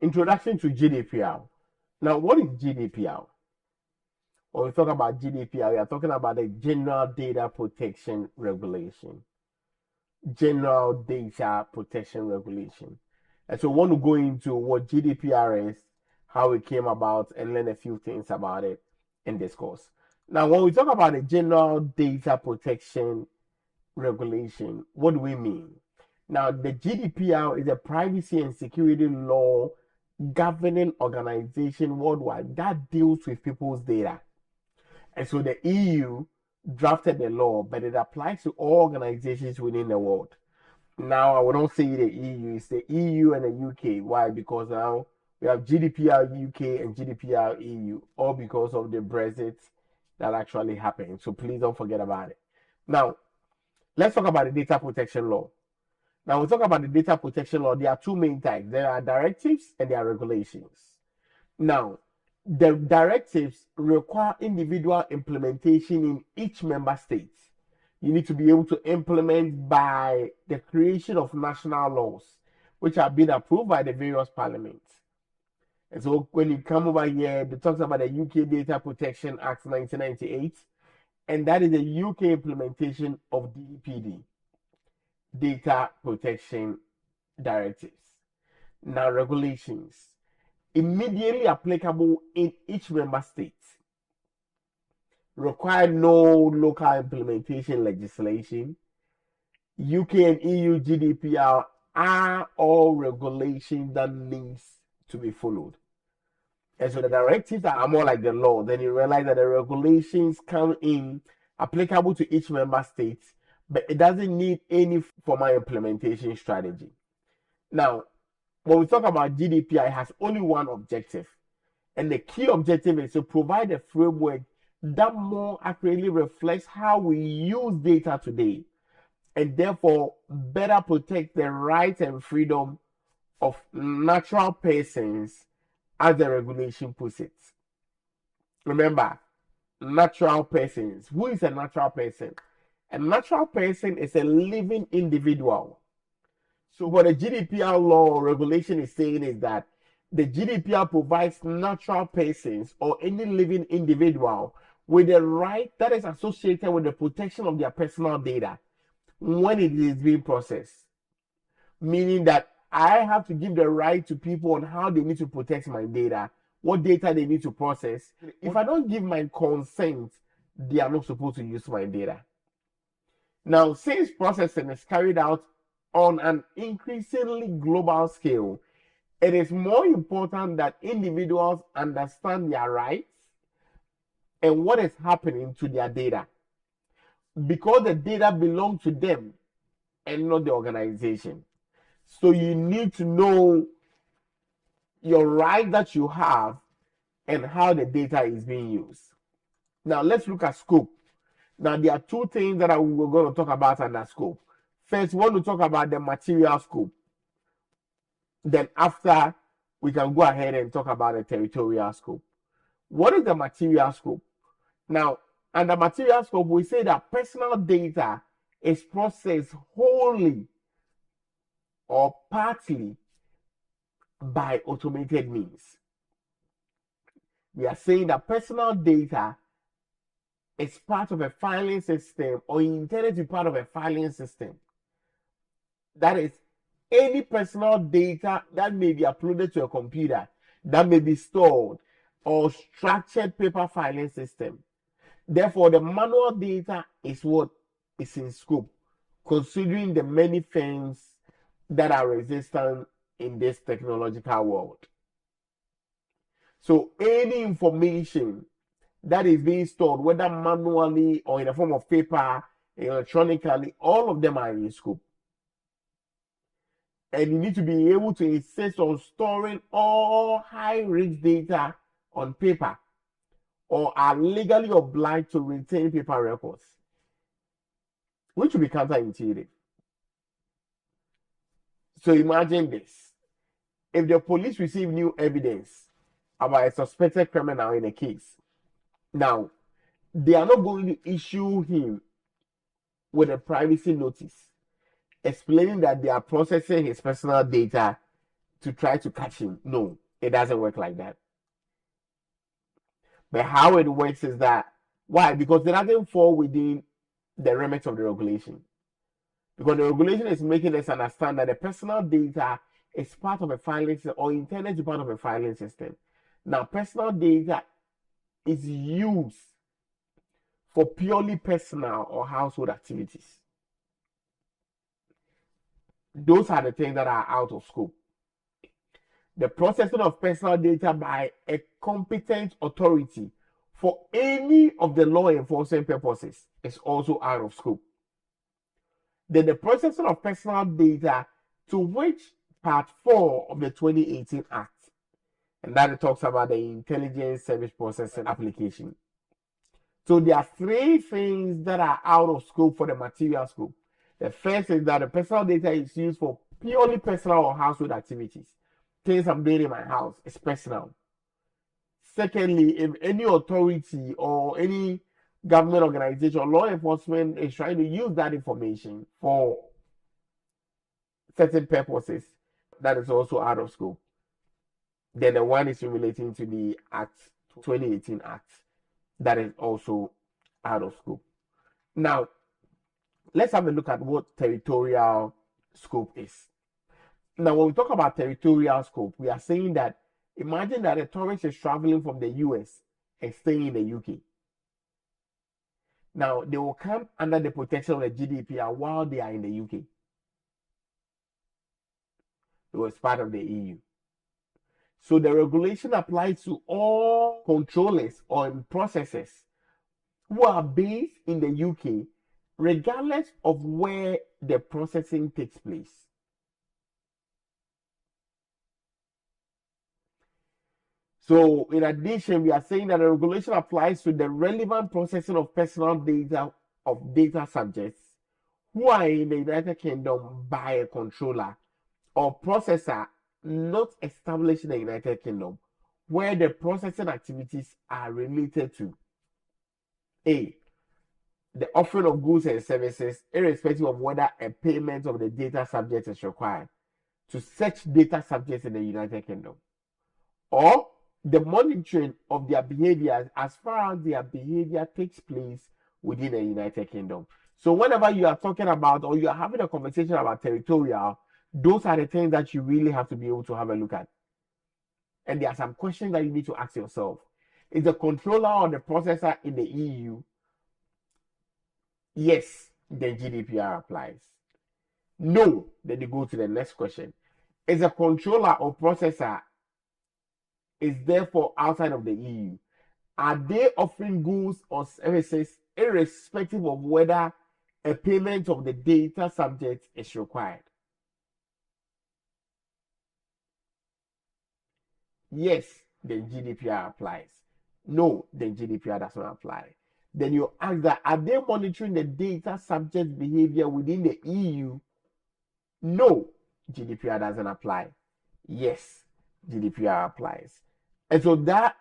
Introduction to GDPR. Now, what is GDPR? When we talk about GDPR, we are talking about the General Data Protection Regulation. General Data Protection Regulation. And so, I want to go into what GDPR is, how it came about, and learn a few things about it in this course. Now, when we talk about the General Data Protection Regulation, what do we mean? Now, the GDPR is a privacy and security law governing organization worldwide that deals with people's data. And so the EU drafted the law, but it applies to all organizations within the world. Now, I will not say the EU, it's the EU and the UK. Why? Because now we have GDPR UK and GDPR EU, all because of the Brexit that actually happened. So please don't forget about it. Now, let's talk about the data protection law. Now, we talk about the data protection law. There are two main types. There are directives and there are regulations. Now, the directives require individual implementation in each member state. You need to be able to implement by the creation of national laws, which have been approved by the various parliaments. And so when you come over here, it talks about the UK Data Protection Act 1998, and that is the UK implementation of DPD. Data Protection Directives. Now, regulations immediately applicable in each member state require no local implementation legislation. UK and EU GDPR are all regulations that needs to be followed. And so the directives are more like the law. Then you realize that the regulations come in applicable to each member state, but it doesn't need any formal implementation strategy. Now, when we talk about GDPR, it has only one objective. And the key objective is to provide a framework that more accurately reflects how we use data today, and therefore better protect the rights and freedom of natural persons, as the regulation puts it. Remember, natural persons. Who is a natural person? A natural person is a living individual. So what the GDPR law or regulation is saying is that the GDPR provides natural persons or any living individual with a right that is associated with the protection of their personal data when it is being processed. Meaning that I have to give the right to people on how they need to protect my data, what data they need to process. If I don't give my consent, they are not supposed to use my data. Now, since processing is carried out on an increasingly global scale, it is more important that individuals understand their rights and what is happening to their data, because the data belongs to them and not the organization. So you need to know your right that you have and how the data is being used. Now, let's look at scope. Now, there are two things that we're going to talk about under scope. First, we want to talk about the material scope. Then after, we can go ahead and talk about the territorial scope. What is the material scope? Now, under material scope, we say that personal data is processed wholly or partly by automated means. We are saying that personal data is part of a filing system or intended to be part of a filing system. That is, any personal data that may be uploaded to a computer, that may be stored, or structured paper filing system. Therefore, the manual data is what is in scope, considering the many things that are resistant in this technological world. So any information that is being stored, whether manually or in the form of paper, electronically, all of them are in scope. And you need to be able to insist on storing all high-risk data on paper, or are legally obliged to retain paper records, which will be counterintuitive. So imagine this. If the police receive new evidence about a suspected criminal in a case, now, they are not going to issue him with a privacy notice explaining that they are processing his personal data to try to catch him. No, it doesn't work like that. But how it works is that, why? Because it doesn't fall within the remit of the regulation. Because the regulation is making us understand that the personal data is part of a filing system or intended to be part of a filing system. Now, personal data is used for purely personal or household activities. Those are the things that are out of scope. The processing of personal data by a competent authority for any of the law enforcement purposes is also out of scope. Then the processing of personal data, to which Part 4 of the 2018 Act, and that it talks about the intelligence service processing application. So there are three things that are out of scope for the material scope. The first is that the personal data is used for purely personal or household activities. Things I'm doing in my house is personal. Secondly, if any authority or any government organization or law enforcement is trying to use that information for certain purposes, that is also out of scope. Then the one is relating to the Act 2018 Act, that is also out of scope. Now, let's have a look at what territorial scope is. Now, when we talk about territorial scope, we are saying that imagine that a tourist is traveling from the US and staying in the UK. Now, they will come under the protection of the GDPR while they are in the UK. It was part of the EU. So the regulation applies to all controllers or processors who are based in the UK, regardless of where the processing takes place. So in addition, we are saying that the regulation applies to the relevant processing of personal data of data subjects who are in the United Kingdom by a controller or processor not established in the United Kingdom, where the processing activities are related to A, the offering of goods and services, irrespective of whether a payment of the data subject is required to such data subjects in the United Kingdom, or the monitoring of their behaviors as far as their behavior takes place within the United Kingdom. So whenever you are talking about or you are having a conversation about territorial, those are the things that you really have to be able to have a look at. And there are some questions that you need to ask yourself. Is the controller or the processor in the EU? Yes, then GDPR applies. No, then you go to the next question. Is a controller or processor is therefore outside of the EU? Are they offering goods or services irrespective of whether a payment of the data subject is required? Yes, then GDPR applies. No, then GDPR does not apply. Then you ask that, are they monitoring the data subject behavior within the EU? No, GDPR doesn't apply. Yes, GDPR applies. And so that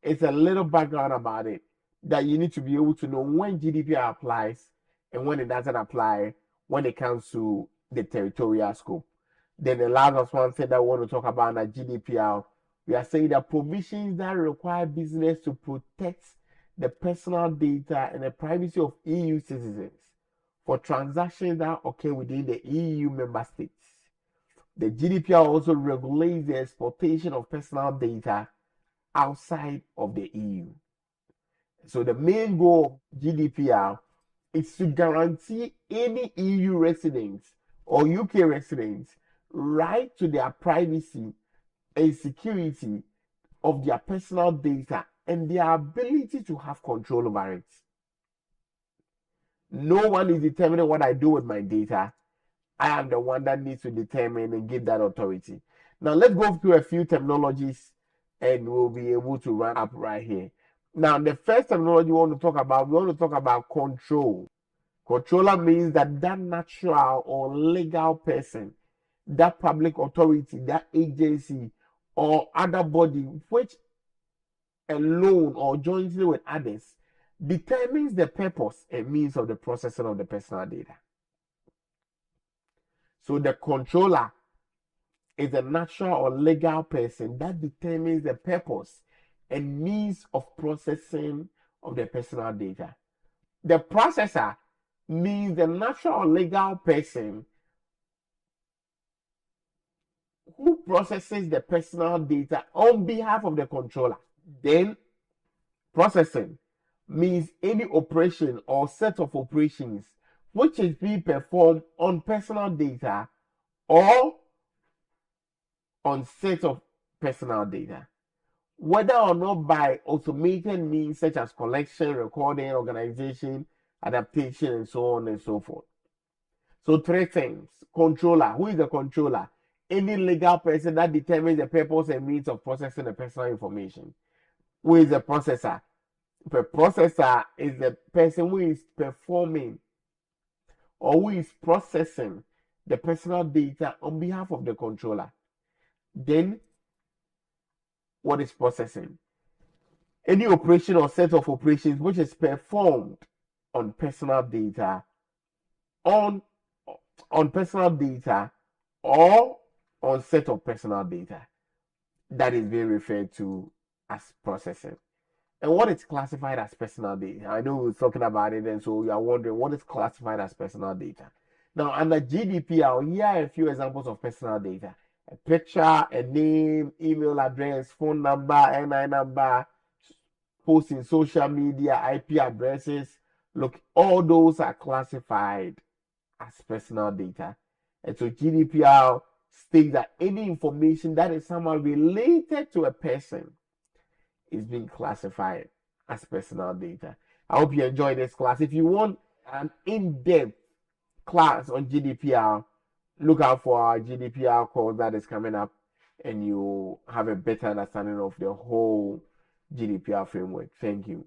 is a little background about it that you need to be able to know when GDPR applies and when it doesn't apply when it comes to the territorial scope. Then the last one thing that we want to talk about at GDPR, we are saying that provisions that require business to protect the personal data and the privacy of EU citizens for transactions that occur within the EU member states. The GDPR also regulates the exportation of personal data outside of the EU. So the main goal of GDPR is to guarantee any EU residents or UK residents right to their privacy and security of their personal data and their ability to have control over it. No one is determining what I do with my data. I am the one that needs to determine and give that authority. Now let's go through a few terminologies and we'll be able to run up right here. Now the first terminology we want to talk about control. Controller means that natural or legal person, that public authority, that agency or other body which alone or jointly with others determines the purpose and means of the processing of the personal data. So the controller is a natural or legal person that determines the purpose and means of processing of the personal data. The processor means the natural or legal person who processes the personal data on behalf of the controller. Then, processing means any operation or set of operations which is being performed on personal data or on set of personal data, whether or not by automated means such as collection, recording, organization, adaptation, and so on and so forth. So three things. Controller. Who is the controller? Any legal person that determines the purpose and means of processing the personal information. Who is the processor? The processor is the person who is performing or who is processing the personal data on behalf of the controller. Then, what is processing? Any operation or set of operations which is performed on personal data on personal data or on set of personal data, that is being referred to as processing. And what is classified as personal data? I know we're talking about it, and so you are wondering what is classified as personal data. Now, under GDPR, here are a few examples of personal data: a picture, a name, email address, phone number, NI number, posts in social media, IP addresses. Look, all those are classified as personal data. And so GDPR states that any information that is somehow related to a person is being classified as personal data. I hope you enjoyed this class. If you want an in-depth class on GDPR, look out for our GDPR course that is coming up, and you have a better understanding of the whole GDPR framework. Thank you.